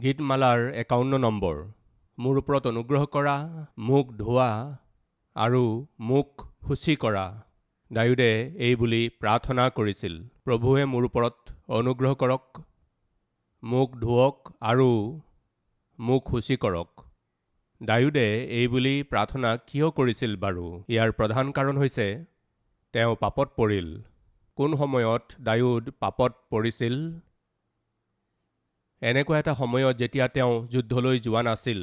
গীতমালাৰ 51 number. মোৰ ওপৰত অনুগ্ৰহ কৰা, মোক ধোৱা আৰু মোক শুচি কৰা। দাউদে এই বুলি প্ৰাৰ্থনা কৰিছিল, প্ৰভুৱে মোৰ ওপৰত অনুগ্ৰহ কৰক, মোক ধুৱক আৰু মোক শুচি কৰক। দাউদে এই বুলি প্ৰাৰ্থনা কিয় কৰিছিল বাৰু? ইয়াৰ প্ৰধান কাৰণ হৈছে তেওঁ পাপত পৰিল। কোন সময়ত দাউদ পাপত পৰিছিল? এনেকুৱা এটা সময়ত যেতিয়া তেওঁ যুদ্ধলৈ যোৱা নাছিল,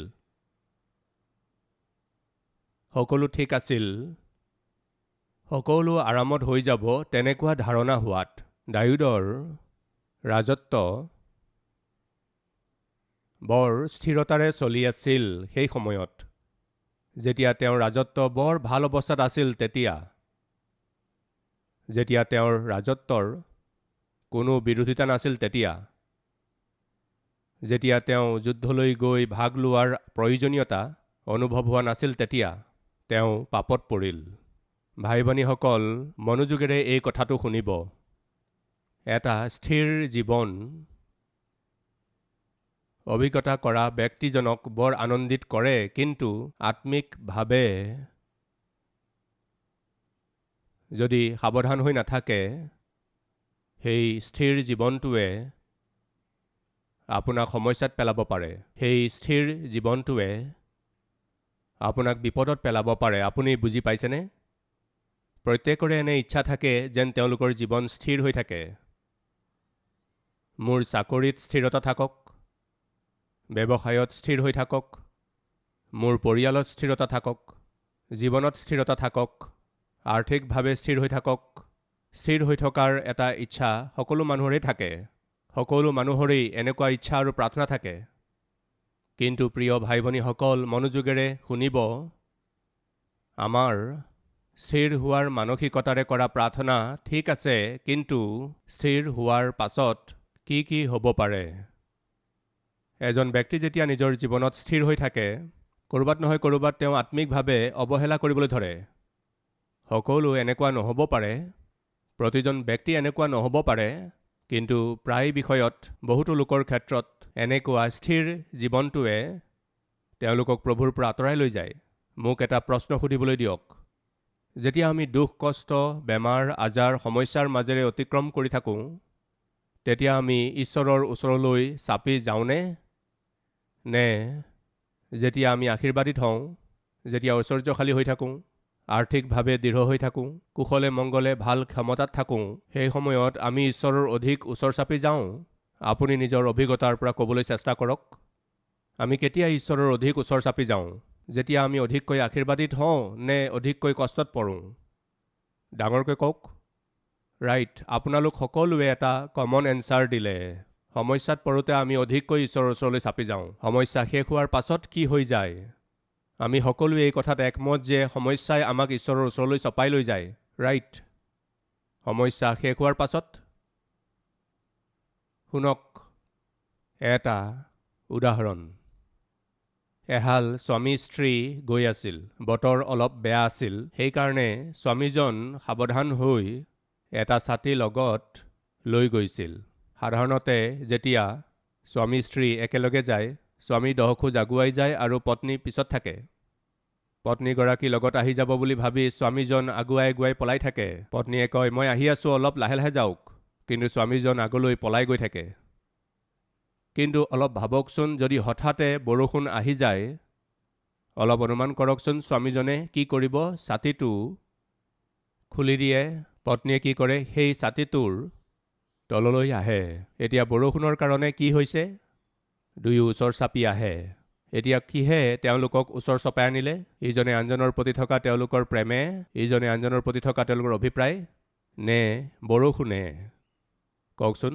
সকলো ঠিক আছিল, সকলো আৰামত হৈ যাব তেনেকুৱা ধাৰণা হোৱাত। দাউদৰ ৰাজত্ব বৰ স্থিৰতাৰে চলি আছিল সেই সময়ত। যেতিয়া তেওঁৰ ৰাজত্ব বৰ ভাল অৱস্থাত আছিল যেতিয়া তেওঁৰ ৰাজত্বৰ কোনো বিৰোধিতা নাছিল যেতিয়া তেওঁ যুদ্ধলৈ গৈ ভাগ লোৱাৰ প্ৰয়োজনীয়তা অনুভৱ হোৱা নাছিল তেতিয়া তেওঁ পাপত পৰিল। ভাই ভনীসকল, মনোযোগেৰে এই কথাটো শুনিব। এটা স্থিৰ জীৱন অভিজ্ঞতা কৰা ব্যক্তিজনক বৰ আনন্দিত কৰে, কিন্তু আত্মিকভাৱে যদি সাৱধান হৈ নাথাকে, সেই স্থিৰ জীৱনটোৱে আপোনাক সমস্যাত পেলাব পাৰে। সেই স্থিৰ জীৱনটোৱে আপোনাক বিপদত পেলাব পাৰে। আপুনি বুজি পাইছেনে? প্ৰত্যেকৰে এনে ইচ্ছা থাকে যেন তেওঁলোকৰ জীৱন স্থিৰ হৈ থাকে। মোৰ চাকৰিত স্থিৰতা থাকক, ব্যৱসায়ত স্থিৰ হৈ থাকক, মোৰ পৰিয়ালত স্থিৰতা থাকক, জীৱনত স্থিৰতা থাকক, আৰ্থিকভাৱে স্থিৰ হৈ থাকক। স্থিৰ হৈ থকাৰ এটা ইচ্ছা সকলো মানুহৰে থাকে। সকলো মানুহৰেই এনেকুৱা ইচ্ছা আৰু প্ৰাৰ্থনা থাকে। কিন্তু প্ৰিয় ভাই ভনীসকল, মনোযোগেৰে শুনিব। আমাৰ স্থিৰ হোৱাৰ মানসিকতাৰে কৰা প্ৰাৰ্থনা ঠিক আছে, কিন্তু স্থিৰ হোৱাৰ পাছত কি কি হ'ব পাৰে? এজন ব্যক্তি যেতিয়া নিজৰ জীৱনত স্থিৰ হৈ থাকে, ক'ৰবাত নহয় ক'ৰবাত তেওঁ আত্মিকভাৱে অৱহেলা কৰিবলৈ ধৰে। সকলো এনেকুৱা নহ'ব পাৰে, প্ৰতিজন ব্যক্তি এনেকুৱা নহ'ব পাৰে, কিন্তু প্ৰায় বিষয়ত বহুতো লোকৰ ক্ষেত্ৰত এনেকুৱা স্থিৰ জীৱনটোৱে তেওঁলোকক প্ৰভুৰ পৰা আঁতৰাই লৈ যায়। মোক এটা প্ৰশ্ন সুধিবলৈ দিয়ক। যেতিয়া আমি দুখ, কষ্ট, বেমাৰ, আজাৰ, সমস্যাৰ মাজেৰে অতিক্ৰম কৰি থাকোঁ, তেতিয়া আমি ঈশ্বৰৰ ওচৰলৈ চাপি যাওঁনে? নে যেতিয়া আমি আশীৰ্বাদিত হওঁ, যেতিয়া ঐশ্বৰ্যশালী হৈ থাকোঁ, আৰ্থিকভাৱে দৃঢ় হৈ থাকোঁ, কুশলে মংগলে ভাল ক্ষমতাত থাকোঁ, সেই সময়ত আমি ঈশ্বৰৰ অধিক ওচৰ চাপি যাওঁ? আপুনি নিজৰ অভিজ্ঞতাৰ পৰা ক'বলৈ চেষ্টা কৰক। আমি কেতিয়া ঈশ্বৰৰ অধিক ওচৰ চাপি যাওঁ? যেতিয়া আমি অধিককৈ আশীৰ্বাদিত হওঁ নে অধিককৈ কষ্টত পৰোঁ? ডাঙৰকৈ কওক। ৰাইট, আপোনালোক সকলোৱে এটা কমন এনচাৰ দিলে। সমস্যাত পৰোঁতে আমি অধিককৈ ঈশ্বৰৰ ওচৰলৈ চাপি যাওঁ। সমস্যা শেষ হোৱাৰ পাছত কি হৈ যায়? আমি সকলোৱে এই কথাত একমত যে সমস্যাই আমাক ঈশ্বৰৰ ওচৰলৈ চপাই লৈ যায়। ৰাইট, সমস্যা শেষ হোৱাৰ পাছত? শুনক এটা উদাহৰণ। এহাল স্বামী স্ত্ৰী গৈ আছিল। বতৰ অলপ বেয়া আছিল, সেইকাৰণে স্বামীজন সাৱধান হৈ এটা ছাতি লগত লৈ গৈছিল। সাধাৰণতে যেতিয়া স্বামী স্ত্ৰী একেলগে যায়, স্বামী 10 খোজ আগুৱাই যায় আৰু পত্নী পিছত থাকে। পত্নীগৰাকী লগত আহি যাব বুলি ভাবি স্বামীজন আগুৱাই আগুৱাই পলাই থাকে। পত্নীয়ে কয়, মই আহি আছোঁ, অলপ লাহে লাহে যাওক। কিন্তু স্বামীজন আগলৈ পলাই গৈ থাকে। কিন্তু অলপ ভাবকচোন, যদি হঠাতে বৰষুণ আহি যায়, অলপ অনুমান কৰকচোন স্বামীজনে কি কৰিব? ছাতিটো খুলি দিয়ে। পত্নীয়ে কি কৰে? সেই ছাতিটোৰ তললৈ আহে। এতিয়া বৰষুণৰ কাৰণে কি হৈছে? দুয়ো ওচৰ চাপি আহে। এতিয়া কিহে তেওঁলোকক ওচৰ চপাই আনিলে? ইজনে আনজনৰ প্ৰতি থকা তেওঁলোকৰ প্ৰেমে, ইজনে আনজনৰ প্ৰতি থকা তেওঁলোকৰ অভিপ্ৰায়, নে বৰষুণে? কওকচোন।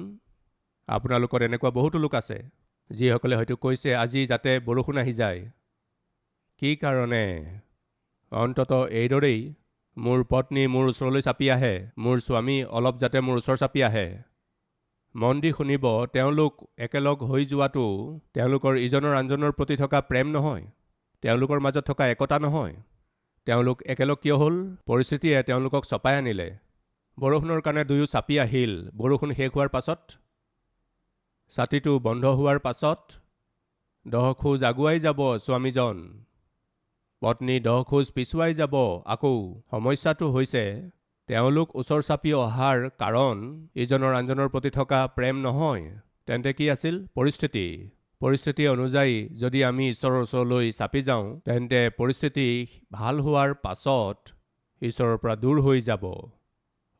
আপোনালোকৰ এনেকুৱা বহুতো লোক আছে যিসকলে হয়তো কৈছে, আজি যাতে বৰষুণ আহি যায়। কি কাৰণে? অন্ততঃ এইদৰেই মোৰ পত্নী মোৰ ওচৰলৈ চাপি আহে, মোৰ স্বামী অলপ যাতে মোৰ ওচৰ চাপি আহে। মন দি শুনিব, তেওঁলোক একেলগ হৈ যোৱাটো তেওঁলোকৰ ইজনৰ আনজনৰ প্ৰতি থকা প্ৰেম নহয়, তেওঁলোকৰ মাজত থকা একতা নহয়। তেওঁলোক একেলগ কিয় হ'ল? পৰিস্থিতিয়ে তেওঁলোকক চপাই আনিলে। বৰষুণৰ কাৰণে দুয়ো চাপি আহিল। বৰষুণ শেষ হোৱাৰ পাছত, ছাতিটো বন্ধ হোৱাৰ পাছত 10 খোজ আগুৱাই যাব স্বামীজন, পত্নী 10 খোজ পিছুৱাই যাব আকৌ। সমস্যাটো হৈছে তেওঁলোক ওচৰ চাপি অহাৰ কাৰণ ইজনৰ আনজনৰ প্ৰতি থকা প্ৰেম নহয়। তেন্তে কি আছিল পৰিস্থিতি অনুযায়ী যদি আমি ঈশ্বৰৰ ওচৰলৈ চাপি যাওঁ তেন্তে পৰিস্থিতি ভাল হোৱাৰ পাছত ঈশ্বৰৰ পৰা দূৰ হৈ যাব।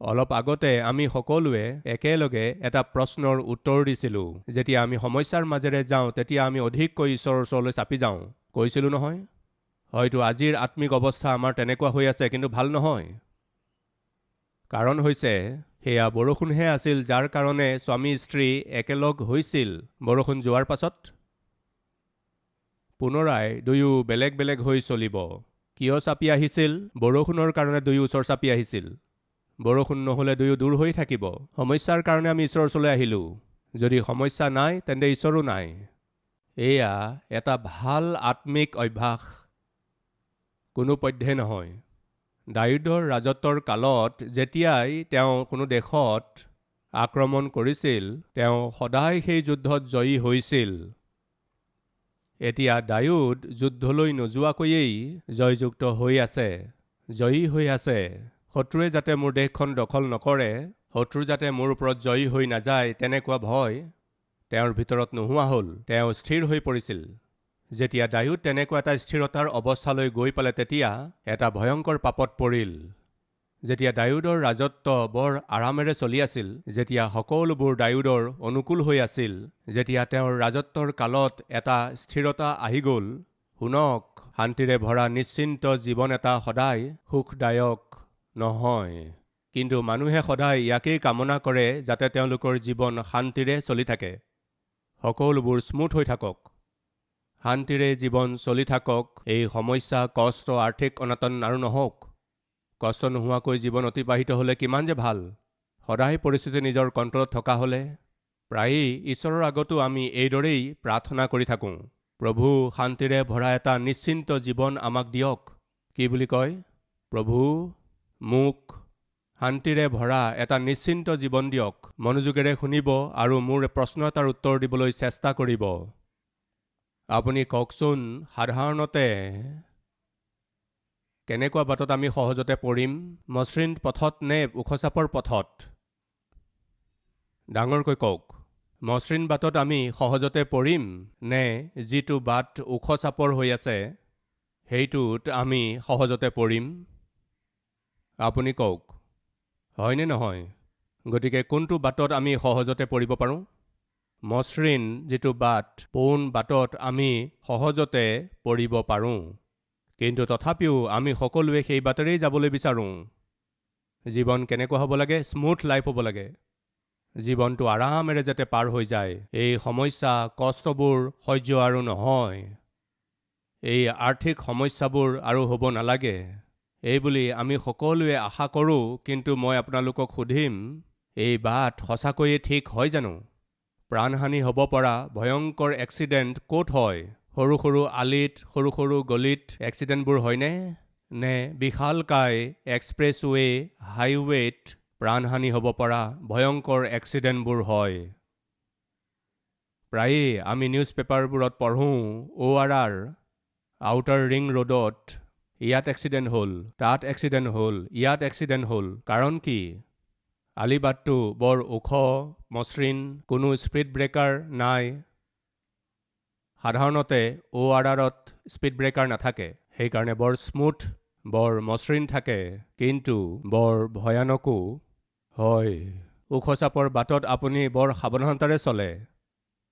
অলপ আগতে আমি সকলোৱে একেলগে এটা প্ৰশ্নৰ উত্তৰ দিছিলোঁ। যেতিয়া আমি সমস্যাৰ মাজেৰে যাওঁ তেতিয়া আমি অধিককৈ ঈশ্বৰৰ ওচৰলৈ চাপি যাওঁ, কৈছিলোঁ নহয়? হয়তো আজিৰ আত্মিক অৱস্থা আমাৰ তেনেকুৱা হৈ আছে, কিন্তু ভাল নহয়। কাৰণ হৈছে সেয়া বৰষুণহে আছিল যাৰ কাৰণে স্বামী স্ত্ৰী একেলগ হৈছিল। বৰষুণ যোৱাৰ পাছত পুনৰাই দুয়ো বেলেগ বেলেগ হৈ চলিব। কিয় চাপি আহিছিল? বৰষুণৰ কাৰণে দুয়ো ওচৰ চাপি আহিছিল। বৰষুণ নহ'লে দুয়ো দূৰ হৈ থাকিব। সমস্যাৰ কাৰণে আমি ঈশ্বৰৰ ওচৰলৈ আহিলোঁ। যদি সমস্যা নাই তেন্তে ঈশ্বৰো নাই। এয়া এটা ভাল আত্মিক অভ্যাস, কোনো পধ্যে নহয়। দাউদৰ ৰাজত্বৰ কালত যেতিয়াই তেওঁ কোনো দেশত আক্ৰমণ কৰিছিল তেওঁ সদায় সেই যুদ্ধত জয়ী হৈছিল। এতিয়া দাউদ যুদ্ধলৈ নোযোৱাকৈয়েই জয়যুক্ত হৈ আছে, জয়ী হৈ আছে। শত্ৰুৱে যাতে মোৰ দেশখন দখল নকৰে, শত্ৰু যাতে মোৰ ওপৰত জয়ী হৈ নাযায়, তেনেকুৱা ভয় তেওঁৰ ভিতৰত নোহোৱা হ'ল। তেওঁ স্থিৰ হৈ পৰিছিল। যেতিয়া দাউদ তেনেকুৱা এটা স্থিৰতাৰ অৱস্থালৈ গৈ পালে তেতিয়া এটা ভয়ংকৰ পাপত পৰিল। যেতিয়া দাউদৰ ৰাজত্ব বৰ আৰামেৰে চলি আছিল, যেতিয়া সকলোবোৰ দাউদৰ অনুকূল হৈ আছিল, যেতিয়া তেওঁৰ ৰাজত্বৰ কালত এটা স্থিৰতা আহি গ'ল, শুনক, শান্তিৰে ভৰা নিশ্চিন্ত জীৱন এটা সদায় সুখদায়ক নহয়। কিন্তু মানুহে সদায় ইয়াকেই কামনা কৰে যাতে তেওঁলোকৰ জীৱন শান্তিৰে চলি থাকে, সকলোবোৰ স্মুথ হৈ থাকক, শান্তিৰে জীৱন চলি থাকক। এই সমস্যা, কষ্ট, আৰ্থিক অনাটন আৰু নহওক। কষ্ট নোহোৱাকৈ জীৱন অতিবাহিত হ'লে কিমান যে ভাল। সদায় পৰিস্থিতি নিজৰ কণ্ট্ৰলত থকা হ'লে। প্ৰায়েই ঈশ্বৰৰ আগতো আমি এইদৰেই প্ৰাৰ্থনা কৰি থাকোঁ, প্ৰভু শান্তিৰে ভৰা এটা নিশ্চিন্ত জীৱন আমাক দিয়ক। কি বুলি কয়? প্ৰভু মোক শান্তিৰে ভৰা এটা নিশ্চিন্ত জীৱন দিয়ক। মনোযোগেৰে শুনিব আৰু মোৰ প্ৰশ্ন এটাৰ উত্তৰ দিবলৈ চেষ্টা কৰিব। আপুনি কওকচোন, সাধাৰণতে কেনেকুৱা বাটত আমি সহজতে পৰিম? মসৃণ পথত নে ওখচাপৰ পথত? ডাঙৰকৈ কওক। মসৃণ বাটত আমি সহজতে পৰিম নে যিটো বাট ওখচাপৰ হৈ আছে সেইটোত আমি সহজতে পৰিম? আপুনি কওক, হয়নে নহয়? গতিকে কোনটো বাটত আমি সহজতে পৰিব পাৰোঁ? মসৃণ যিটো বাট, পোন বাটত আমি সহজতে পৰিব পাৰোঁ। কিন্তু তথাপিও আমি সকলোৱে সেই বাটেৰেই যাবলৈ বিচাৰোঁ। জীৱন কেনেকুৱা হ'ব লাগে? স্মুথ লাইফ হ'ব লাগে। জীৱনটো আৰামেৰে যাতে পাৰ হৈ যায়। এই সমস্যা, কষ্টবোৰ সহ্য আৰু নহয়। এই আৰ্থিক সমস্যাবোৰ আৰু হ'ব নালাগে। এইবুলি আমি সকলোৱে আশা কৰোঁ, কিন্তু মই আপোনালোকক সুধিম, এই বাট সঁচাকৈয়ে ঠিক হয় জানো? প্ৰাণহানি হ'ব পৰা ভয়ংকৰ এক্সিডেণ্ট ক'ত হয়? সৰু সৰু আলিত, সৰু সৰু গলিত এক্সিডেণ্টবোৰ হয়নে? নে বিশালকায় এক্সপ্ৰেছৱে, হাইৱেত প্ৰাণহানি হ'ব পৰা ভয়ংকৰ এক্সিডেণ্টবোৰ হয়? প্ৰায়েই আমি নিউজ পেপাৰবোৰত পঢ়োঁ, ORR, আউটাৰ ৰিং ৰোডত ইয়াত এক্সিডেণ্ট হ'ল, তাত এক্সিডেণ্ট হ'ল, ইয়াত এক্সিডেণ্ট হ'ল। কাৰণ কি? আলিবাটটো বৰ ওখ, মসৃণ, কোনো স্পীড ব্ৰেকাৰ নাই। সাধাৰণতে ORRত স্পীড ব্ৰেকাৰ নাথাকে, সেইকাৰণে বৰ স্মুথ, বৰ মসৃণ থাকে, কিন্তু বৰ ভয়ানকো হয়। ওখচাপৰ বাটত আপুনি বৰ সাৱধানতাৰে চলে।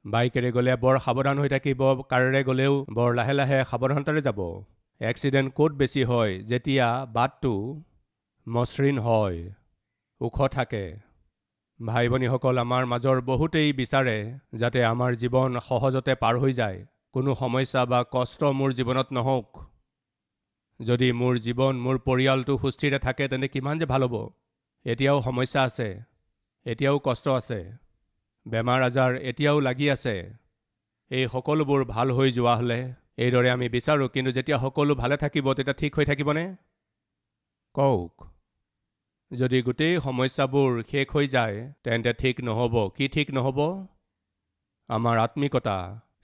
বাইকেৰে গ'লে বৰ সাৱধান হৈ থাকিব, কাৰেৰে গ'লেও বৰ লাহে লাহে সাৱধানতাৰে যাব। এক্সিডেণ্ট ক'ত বেছি হয়? যেতিয়া বাটটো মসৃণ হয়, ওখ থাকে। ভাই ভনীসকল, আমাৰ মাজৰ বহুতেই বিচাৰে যাতে আমাৰ জীৱন সহজতে পাৰ হৈ যায়। কোনো সমস্যা বা কষ্ট মোৰ জীৱনত নহওক। যদি মোৰ জীৱন, মোৰ পৰিয়ালটো সুস্থিৰে থাকে তেন্তে কিমান যে ভাল হ'ব। এতিয়াও সমস্যা আছে, এতিয়াও কষ্ট আছে, বেমাৰ আজাৰ এতিয়াও লাগি আছে। এই সকলোবোৰ ভাল হৈ যোৱা হ'লে এইদৰে আমি বিচাৰোঁ, কিন্তু যেতিয়া সকলো ভালে থাকিব তেতিয়া ঠিক হৈ থাকিবনে? কওক। যদি গোটেই সমস্যাবোৰ শেষ হৈ যায় তেন্তে ঠিক নহ'ব। কি ঠিক নহ'ব? আমাৰ আত্মিকতা,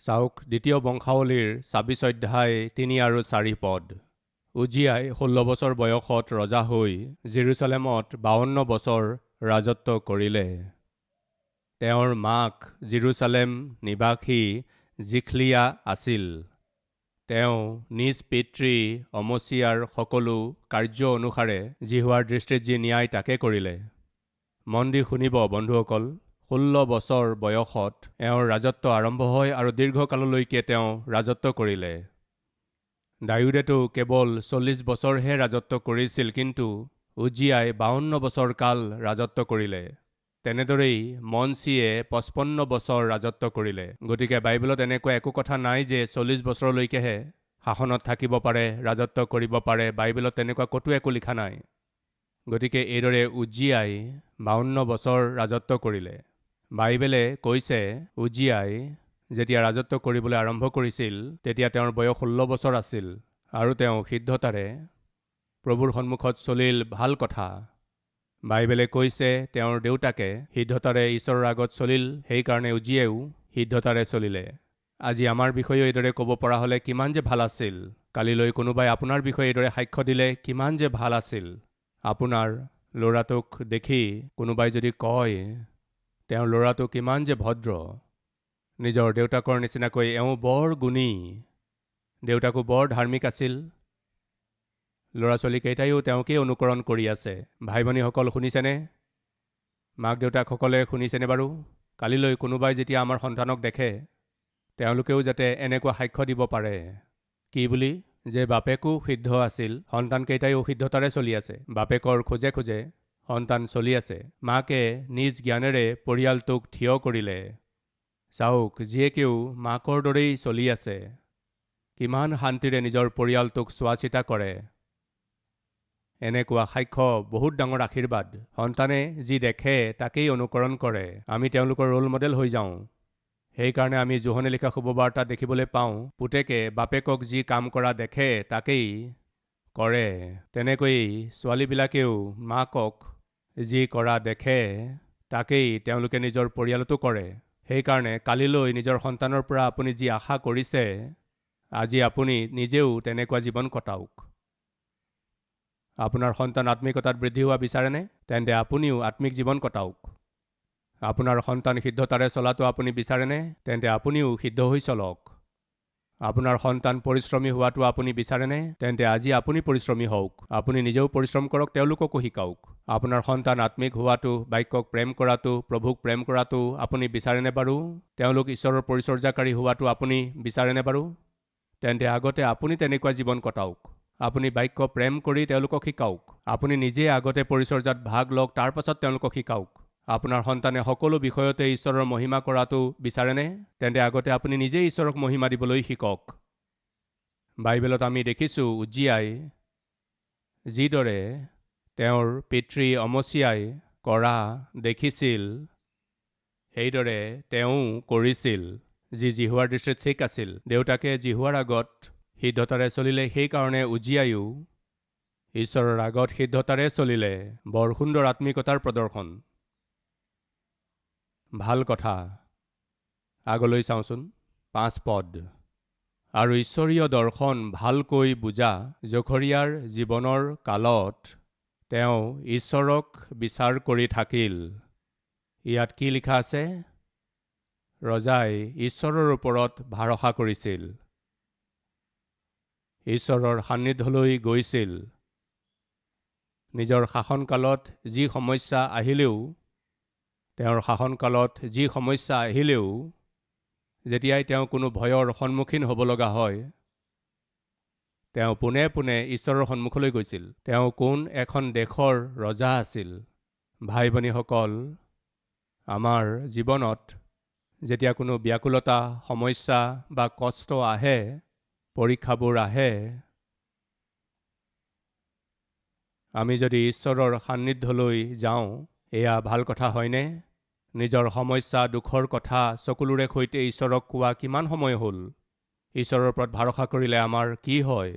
চাওক দ্বিতীয় বংশাৱলীৰ ২৬ অধ্যায় ৩ আৰু ৪ পদ। উজিয়াই ১৬ বছৰ বয়সত ৰজা হৈ জেৰুচালেমত ৫২ বছৰ ৰাজত্ব কৰিলে। তেওঁৰ মাক জেৰুচালেম নিবাসী জিখলিয়া আছিল। তেওঁ নিজ পিতৃ অমছিয়াৰ সকলো কাৰ্য অনুসাৰে জিহুৱাৰ দৃষ্টিত যি ন্যায় তাকে কৰিলে। মন দি শুনিব বন্ধুসকল, ১৬ বছৰ বয়সত এওঁৰ ৰাজত্ব আৰম্ভ হয় আৰু দীৰ্ঘকাললৈকে তেওঁ ৰাজত্ব কৰিলে। দায়ুদেতো কেৱল ৪০ বছৰহে ৰাজত্ব কৰিছিল, কিন্তু উজিয়াই ৫২ বছৰ কাল ৰাজত্ব কৰিলে। তেনেদৰেই মনছিয়ে ৫৫ বছৰ ৰাজত্ব কৰিলে। গতিকে বাইবেলত এনেকুৱা একো কথা নাই যে ৪০ বছৰলৈকেহে শাসনত থাকিব পাৰে, ৰাজত্ব কৰিব পাৰে। বাইবেলত তেনেকুৱা ক'তো একো লিখা নাই। গতিকে এইদৰে উজিয়াই ৫২ বছৰ ৰাজত্ব কৰিলে। বাইবেলে কৈছে উজিয়াই যেতিয়া ৰাজত্ব কৰিবলৈ আৰম্ভ কৰিছিল তেতিয়া তেওঁৰ বয়স ১৬ বছৰ আছিল আৰু তেওঁ সিদ্ধতাৰে প্ৰভুৰ সন্মুখত চলিল। ভাল কথা। বাইবেলে কৈছে তেওঁৰ দেউতাকে সিদ্ধতাৰে ঈশ্বৰৰ আগত চলিল, সেইকাৰণে উজিয়াইও সিদ্ধতাৰে চলিলে। আজি আমাৰ বিষয়েও এইদৰে ক'ব পৰা হ'লে কিমান যে ভাল আছিল। কালিলৈ কোনোবাই আপোনাৰ বিষয়ে এইদৰে সাক্ষ্য দিলে কিমান যে ভাল আছিল। আপোনাৰ ল'ৰাটোক দেখি কোনোবাই যদি কয় তেওঁৰ ল'ৰাটো কিমান যে ভদ্ৰ, নিজৰ দেউতাকৰ নিচিনাকৈ এওঁ বৰ গুণী, দেউতাকো বৰ ধাৰ্মিক আছিল, ল'ৰা ছোৱালীকেইটাইও তেওঁকেই অনুকৰণ কৰি আছে। ভাই ভনীসকল শুনিছেনে? মাক দেউতাকসকলে শুনিছেনে বাৰু? কালিলৈ কোনোবাই যেতিয়া আমাৰ সন্তানক দেখে তেওঁলোকেও যাতে এনেকুৱা সাক্ষ্য দিব পাৰে। কি বুলি? যে বাপেকো সিদ্ধ আছিল, সন্তানকেইটাইও সিদ্ধতাৰে চলি আছে। বাপেকৰ খোজে খোজে সন্তান চলি আছে। মাকে নিজ জ্ঞানেৰে পৰিয়ালটোক থিয় কৰিলে। চাওক, জীয়েকেও মাকৰ দৰেই চলি আছে। কিমান শান্তিৰে নিজৰ পৰিয়ালটোক চোৱা চিতা কৰে। এনেকুৱা সাক্ষ্য বহুত ডাঙৰ আশীৰ্বাদ। সন্তানে যি দেখে তাকেই অনুকৰণ কৰে। আমি তেওঁলোকৰ ৰোল মডেল হৈ যাওঁ। সেইকাৰণে আমি জোহনে লিখা শুভবাৰ্তাত দেখিবলৈ পাওঁ, পুতেকে বাপেকক যি কাম কৰা দেখে তাকেই কৰে। তেনেকৈয়ে ছোৱালীবিলাকেও মাকক যি কৰা দেখে তাকেই তেওঁলোকে নিজৰ পৰিয়ালতো কৰে। সেইকাৰণে কালিলৈ নিজৰ সন্তানৰ পৰা আপুনি যি আশা কৰিছে, আজি আপুনি নিজেও তেনেকুৱা জীৱন কটাওক। আপোনাৰ সন্তান আত্মিকতাত বৃদ্ধি হোৱা বিচাৰেনে? তেন্তে আপুনিও আত্মিক জীৱন কটাওক। আপোনাৰ সন্তান সিদ্ধতাৰে চলাটো আপুনি বিচাৰেনে? তেন্তে আপুনিও সিদ্ধ হৈ চলক। আপোনাৰ সন্তান পৰিশ্ৰমী হোৱাটো আপুনি বিচাৰেনে? তেন্তে আজি আপুনি পৰিশ্ৰমী হওক। আপুনি নিজেও পৰিশ্ৰম কৰক, তেওঁলোককো শিকাওক। আপোনাৰ সন্তান আত্মিক হোৱাটো, বাক্যক প্ৰেম কৰাটো, প্ৰভুক প্ৰেম কৰাটো আপুনি বিচাৰেনে বাৰু? তেওঁলোক ঈশ্বৰৰ পৰিচৰ্যাকাৰী হোৱাটো আপুনি বিচাৰেনে বাৰু? তেন্তে আগতে আপুনি তেনেকুৱা জীৱন কটাওক। আপুনি বাক্য প্ৰেম কৰি তেওঁলোকক শিকাওক। আপুনি নিজে আগতে পৰিচৰ্যাত ভাগ লওক, তাৰ পাছত তেওঁলোকক শিকাওক। আপোনাৰ সন্তানে সকলো বিষয়তে ঈশ্বৰৰ মহিমা কৰাটো বিচাৰেনে? তেন্তে আগতে আপুনি নিজেই ঈশ্বৰক মহিমা দিবলৈ শিকক। বাইবেলত আমি দেখিছোঁ উজিয়াই যিদৰে তেওঁৰ পিতৃ অমছিয়াই কৰা দেখিছিল, সেইদৰে তেওঁ কৰিছিল, যি জিহুৱাৰ দৃষ্টিত ঠিক আছিল। দেউতাকে জিহুৱাৰ আগত সিদ্ধতাৰে চলিলে, সেইকাৰণে উজিয়াইও ঈশ্বৰৰ আগত সিদ্ধতাৰে চলিলে। বৰ সুন্দৰ আত্মিকতাৰ প্ৰদৰ্শন। ভাল কথা। আগলৈ চাওঁচোন। ৫ পদ। আৰু ঈশ্বৰীয় দৰ্শন ভালকৈ বুজা জখৰিয়াৰ জীৱনৰ কালত তেওঁ ঈশ্বৰক বিচাৰ কৰি থাকিল। ইয়াত কি লিখা আছে? ৰজাই ঈশ্বৰৰ ওপৰত ভৰসা কৰিছিল, ঈশ্বৰৰ সান্নিধ্যলৈ গৈছিল। নিজৰ শাসনকালত যি সমস্যা আহিলেও, তেওঁৰ শাসনকালত যি সমস্যা আহিলেও যেতিয়াই তেওঁ কোনো ভয়ৰ সন্মুখীন হ'ব লগা হয়, তেওঁ পোনে পোনে ঈশ্বৰৰ সন্মুখলৈ গৈছিল। তেওঁ কোন এখন দেশৰ ৰজা আছিল। ভাই ভনীসকল, আমাৰ জীৱনত যেতিয়া কোনো ব্যাকুলতা, সমস্যা বা কষ্ট আহে, পৰীক্ষাবোৰ আহে, আমি যদি ঈশ্বৰৰ সান্নিধ্যলৈ যাওঁ, এয়া ভাল কথা হয়নে? নিজৰ সমস্যা দুখৰ কথা চকুলোৰে সৈতে ঈশ্বৰক কোৱা কিমান সময় হ'ল? ঈশ্বৰৰ ওপৰত ভৰসা কৰিলে আমাৰ কি হয়?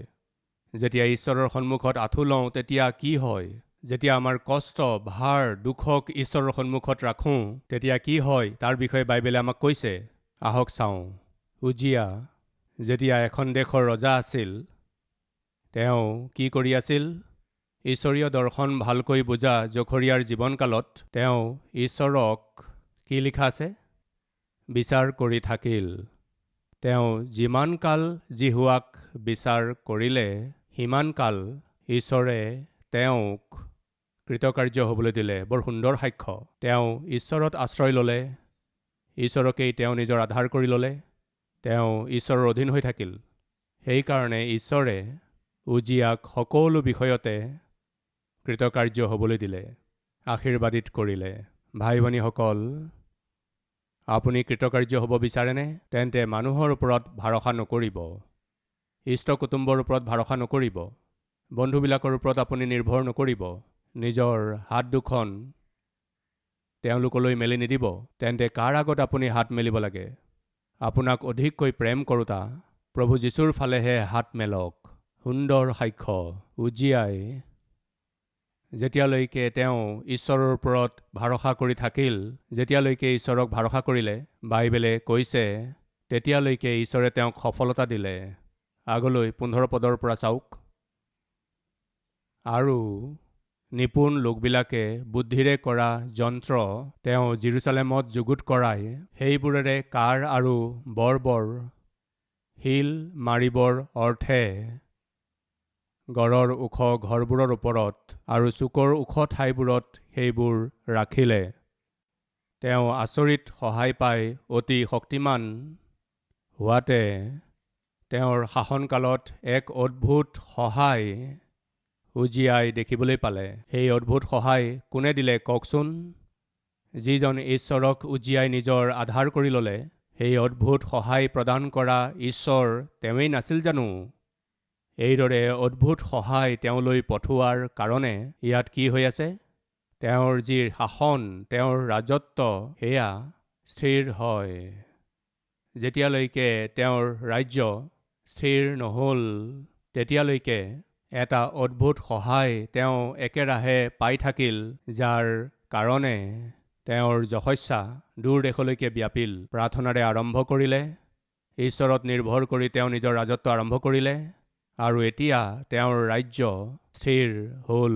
যেতিয়া ঈশ্বৰৰ সন্মুখত আঁঠু লওঁ তেতিয়া কি হয়? যেতিয়া আমাৰ কষ্ট, ভাৰ, দুখক ঈশ্বৰৰ সন্মুখত ৰাখোঁ তেতিয়া কি হয় তাৰ বিষয়ে বাইবেলে আমাক কৈছে। আহক চাওঁ। উজিয়া যেতিয়া এখন দেশৰ ৰজা আছিল, তেওঁ কি কৰি আছিল? ঈশ্বৰীয় দৰ্শন ভালকৈ বুজা জখৰীয়াৰ জীৱনকালত তেওঁ ঈশ্বৰক কি লিখা আছে? বিচাৰ কৰি থাকিল। তেওঁ যিমান কাল জিহুৱাক বিচাৰ কৰিলে, সিমান কাল ঈশ্বৰে তেওঁক কৃতকাৰ্য হ'বলৈ দিলে। বৰ সুন্দৰ সাক্ষ্য। তেওঁ ঈশ্বৰত আশ্ৰয় ল'লে, ঈশ্বৰকেই তেওঁ নিজৰ আধাৰ কৰি ল'লে, তেওঁ ঈশ্বৰৰ অধীন হৈ থাকিল। সেইকাৰণে ঈশ্বৰে উজিয়াক সকলো বিষয়তে কৃতকাৰ্য হ'বলৈ দিলে, আশীৰ্বাদিত কৰিলে। ভাই ভনীসকল, আপুনি কৃতকাৰ্য হ'ব বিচাৰেনে? তেন্তে মানুহৰ ওপৰত ভৰসা নকৰিব, ইষ্ট কুটুম্বৰ ওপৰত ভৰসা নকৰিব, বন্ধুবিলাকৰ ওপৰত আপুনি নিৰ্ভৰ নকৰিব। নিজৰ হাত দুখন তেওঁলোকলৈ মেলি নিদিব। তেন্তে কাৰ আগত আপুনি হাত মেলিব লাগে? আপোনাক অধিককৈ প্ৰেম কৰোঁতা প্ৰভু যীশুৰ ফালেহে হাত মেলক। সুন্দৰ সাক্ষ্য। উজিয়াই যেতিয়ালৈকে তেওঁ ঈশ্বৰৰ ওপৰত ভৰসা কৰি থাকিল, যেতিয়ালৈকে ঈশ্বৰক ভৰসা কৰিলে, বাইবেলে কৈছে তেতিয়ালৈকে ঈশ্বৰে তেওঁক সফলতা দিলে। আগলৈ 15 পদৰ পৰা চাওক। আৰু নিপুণ লোকবিলাকে বুদ্ধিৰে কৰা যন্ত্ৰ তেওঁ জেৰুজালেমত যুগুত কৰাই, সেইবোৰেৰে কাৰ আৰু বৰ শিল মাৰিবৰ অৰ্থে গড়ৰ ওখ ঘৰবোৰৰ ওপৰত আৰু চুকৰ ওখ ঠাইবোৰত সেইবোৰ ৰাখিলে। তেওঁ আচৰিত সহায় পাই অতি শক্তিমান হোৱাতে তেওঁৰ শাসনকালত এক অদ্ভুত সহায় উজিয়াই দেখিবলৈ পালে। সেই অদ্ভুত সহায় কোনে দিলে কওকচোন? যিজন ঈশ্বৰক উজিয়াই নিজৰ আধাৰ কৰি ল'লে, সেই অদ্ভুত সহায় প্ৰদান কৰা ঈশ্বৰ তেওঁৱেই নাছিল জানো? এইদৰে অদ্ভুত সহায় তেওঁলৈ পঠোৱাৰ কাৰণে ইয়াত কি হৈ আছে? তেওঁৰ যি শাসন, তেওঁৰ ৰাজত্ব, সেয়া স্থিৰ হয়। যেতিয়ালৈকে তেওঁৰ ৰাজ্য স্থিৰ নহ'ল, তেতিয়ালৈকে এটা অদ্ভুত সহায় তেওঁ একেৰাহে পাই থাকিল, যাৰ কাৰণে তেওঁৰ যশস্যা দূৰ দেশলৈকে ব্যাপিল। প্ৰাৰ্থনাৰে আৰম্ভ কৰিলে, ঈশ্বৰত নিৰ্ভৰ কৰি তেওঁ নিজৰ ৰাজত্ব আৰম্ভ কৰিলে, আৰু এতিয়া তেওঁৰ ৰাজ্য স্থিৰ হ'ল।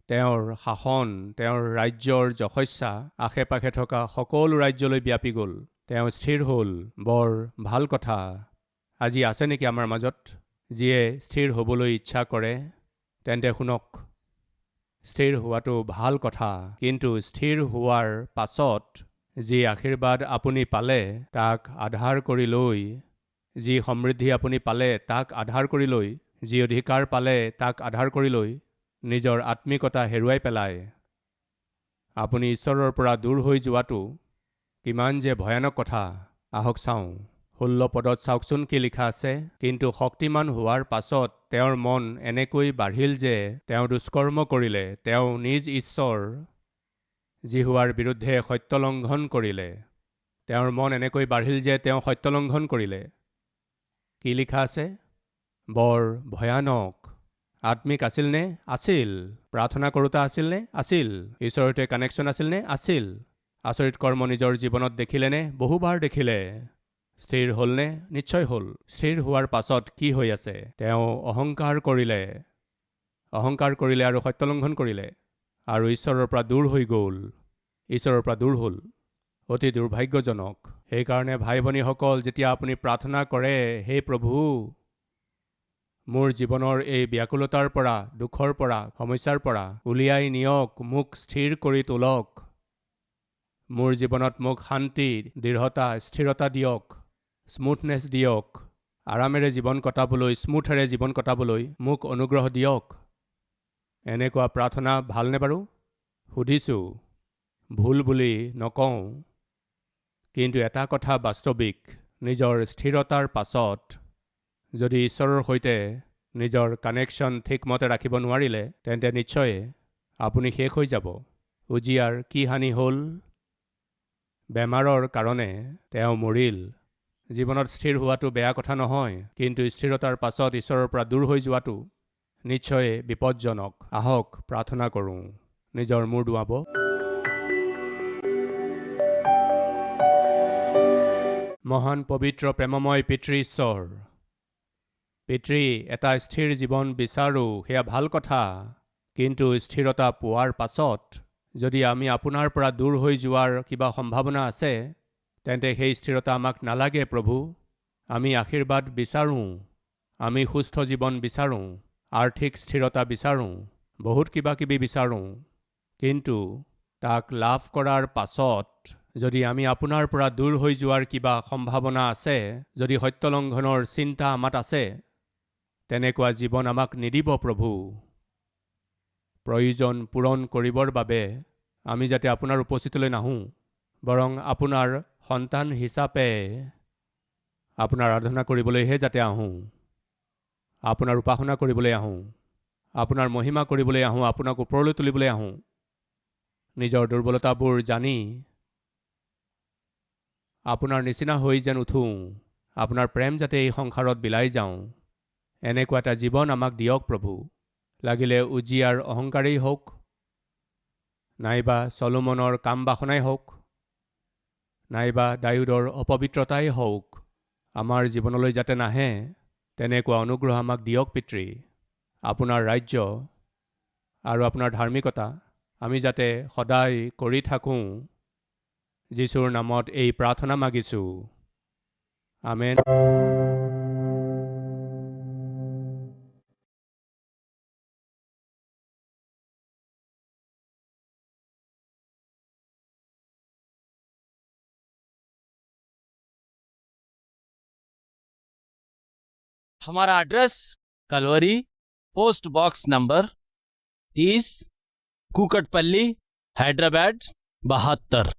তেওঁৰ শাসন, তেওঁৰ ৰাজ্যৰ যশস্যা আশে পাশে থকা সকলো ৰাজ্যলৈ ব্যাপি গ'ল। তেওঁ স্থিৰ হ'ল। বৰ ভাল কথা। আজি আছে নেকি আমাৰ মাজত যিয়ে স্থিৰ হ'বলৈ ইচ্ছা কৰে? তেন্তে শুনক, স্থিৰ হোৱাটো ভাল কথা, কিন্তু স্থিৰ হোৱাৰ পাছত যি আশীৰ্বাদ আপুনি পালে তাক আধাৰ কৰি লৈ, যি সমৃদ্ধি আপুনি পালে তাক আধাৰ কৰি লৈ, যি অধিকাৰ পালে তাক আধাৰ কৰি লৈ নিজৰ আত্মিকতা হেৰুৱাই পেলায় আপুনি ঈশ্বৰৰ পৰা দূৰ হৈ যোৱাটো কিমান যে ভয়ানক কথা। আহক চাওঁ 16 পদত চাওকচোন কি লিখা আছে। কিন্তু শক্তিমান হোৱাৰ পাছত তেওঁৰ মন এনেকৈ বাঢ়িল যে তেওঁ দুষ্কৰ্ম কৰিলে, তেওঁ নিজ ঈশ্বৰ জিহুৱাৰ বিৰুদ্ধে সত্যলংঘন কৰিলে। তেওঁৰ মন এনেকৈ বাঢ়িল যে তেওঁ সত্যলংঘন কৰিলে। কি লিখা আছে? বৰ ভয়ানক। আত্মিক আছিলনে? আছিল। প্ৰাৰ্থনা কৰোঁতা আছিলনে? আছিল। ঈশ্বৰৰ সৈতে কানেকশ্যন আছিলনে? আছিল। আচৰিত কৰ্ম নিজৰ জীৱনত দেখিলেনে? বহুবাৰ দেখিলে। স্থিৰ হ'লনে? নিশ্চয় হ'ল। স্থিৰ হোৱাৰ পাছত কি হৈ আছে? তেওঁ অহংকাৰ কৰিলে আৰু সত্যলংঘন কৰিলে আৰু ঈশ্বৰৰ পৰা দূৰ হৈ গ'ল। ঈশ্বৰৰ পৰা দূৰ হ'ল। অতি দুৰ্ভাগ্যজনক। সেইকাৰণে ভাই ভনীসকল, যেতিয়া আপুনি প্ৰাৰ্থনা কৰে, হে প্ৰভু, মোৰ জীৱনৰ এই ব্যাকুলতাৰ পৰা, দুখৰ পৰা, সমস্যাৰ পৰা উলিয়াই নিয়ক, মোক স্থিৰ কৰি তোলক, মোৰ জীৱনত মোক শান্তি, দৃঢ়তা, স্থিৰতা দিয়ক, স্মুথনেছ দিয়ক, আৰামেৰে জীৱন কটাবলৈ, স্মুথেৰে জীৱন কটাবলৈ মোক অনুগ্ৰহ দিয়ক। এনেকুৱা প্ৰাৰ্থনা ভালনে বাৰু? সুধিছোঁ, ভুল বুলি নকওঁ, কিন্তু এটা কথা বাস্তৱিক, নিজৰ স্থিৰতাৰ পাছত যদি ঈশ্বৰৰ সৈতে নিজৰ কানেকশ্যন ঠিকমতে ৰাখিব নোৱাৰিলে, তেন্তে নিশ্চয় আপুনি শেষ হৈ যাব। উজিয়াৰ কি হানি হ'ল? বেমাৰৰ কাৰণে তেওঁ মৰিল। জীৱনত স্থিৰ হোৱাটো বেয়া কথা নহয়, কিন্তু স্থিৰতাৰ পাছত ঈশ্বৰৰ পৰা দূৰ হৈ যোৱাটো নিশ্চয় বিপদজনক। আহক প্ৰাৰ্থনা কৰোঁ। নিজৰ মূৰ দুৱাব। মহান পবিত্ৰ প্ৰেমময় পিতৃ ঈশ্বৰ, পিতৃ, এটা স্থিৰ জীৱন বিচাৰোঁ, সেয়া ভাল কথা, কিন্তু স্থিৰতা পোৱাৰ পাছত যদি আমি আপোনাৰ পৰা দূৰ হৈ যোৱাৰ কিবা সম্ভাৱনা আছে, তেন্তে সেই স্থিৰতা আমাক নালাগে প্ৰভু। আমি আশীৰ্বাদ বিচাৰোঁ, আমি সুস্থ জীৱন বিচাৰোঁ, আৰ্থিক স্থিৰতা বিচাৰোঁ, বহুত কিবা কিবি বিচাৰোঁ, কিন্তু তাক লাভ কৰাৰ পাছত যদি আমি আপোনাৰ পৰা দূৰ হৈ যোৱাৰ কিবা সম্ভাৱনা আছে, যদি সত্যলংঘনৰ চিন্তা আমাত আছে, তেনেকুৱা জীৱন আমাক নিদিব প্ৰভু। প্ৰয়োজন পূৰণ কৰিবৰ বাবে আমি যাতে আপোনাৰ উপস্থিতিলৈ নাহোঁ, বৰং আপোনাৰ সন্তান হিচাপে আপোনাৰ আৰাধনা কৰিবলৈহে যাতে আহোঁ, আপোনাৰ উপাসনা কৰিবলৈ আহোঁ, আপোনাৰ মহিমা কৰিবলৈ আহোঁ, আপোনাক ওপৰলৈ তুলিবলৈ আহোঁ, নিজৰ দুৰ্বলতাবোৰ জানি আপোনাৰ নিচিনা হৈ যেন উঠোঁ, আপোনাৰ প্ৰেম যাতে এই সংসাৰত বিলাই যাওঁ, এনেকুৱা এটা জীৱন আমাক দিয়ক প্ৰভু। লাগিলে উজিয়াৰ অহংকাৰেই হওক, নাইবা চলোমনৰ কাম বাসনাই হওক, নাইবা দায়ুদৰ অপবিত্ৰতাই হওক, আমাৰ জীৱনলৈ যাতে নাহে, তেনেকুৱা অনুগ্ৰহ আমাক দিয়ক পিতৃ। আপোনাৰ ৰাজ্য আৰু আপোনাৰ ধাৰ্মিকতা আমি যাতে সদায় কৰি থাকোঁ, যীশুৰ নামত এই প্ৰাৰ্থনা মাগিছোঁ, আমেন। हमारा address Calvary, post box number 30, Kukatpally, Hyderabad 72।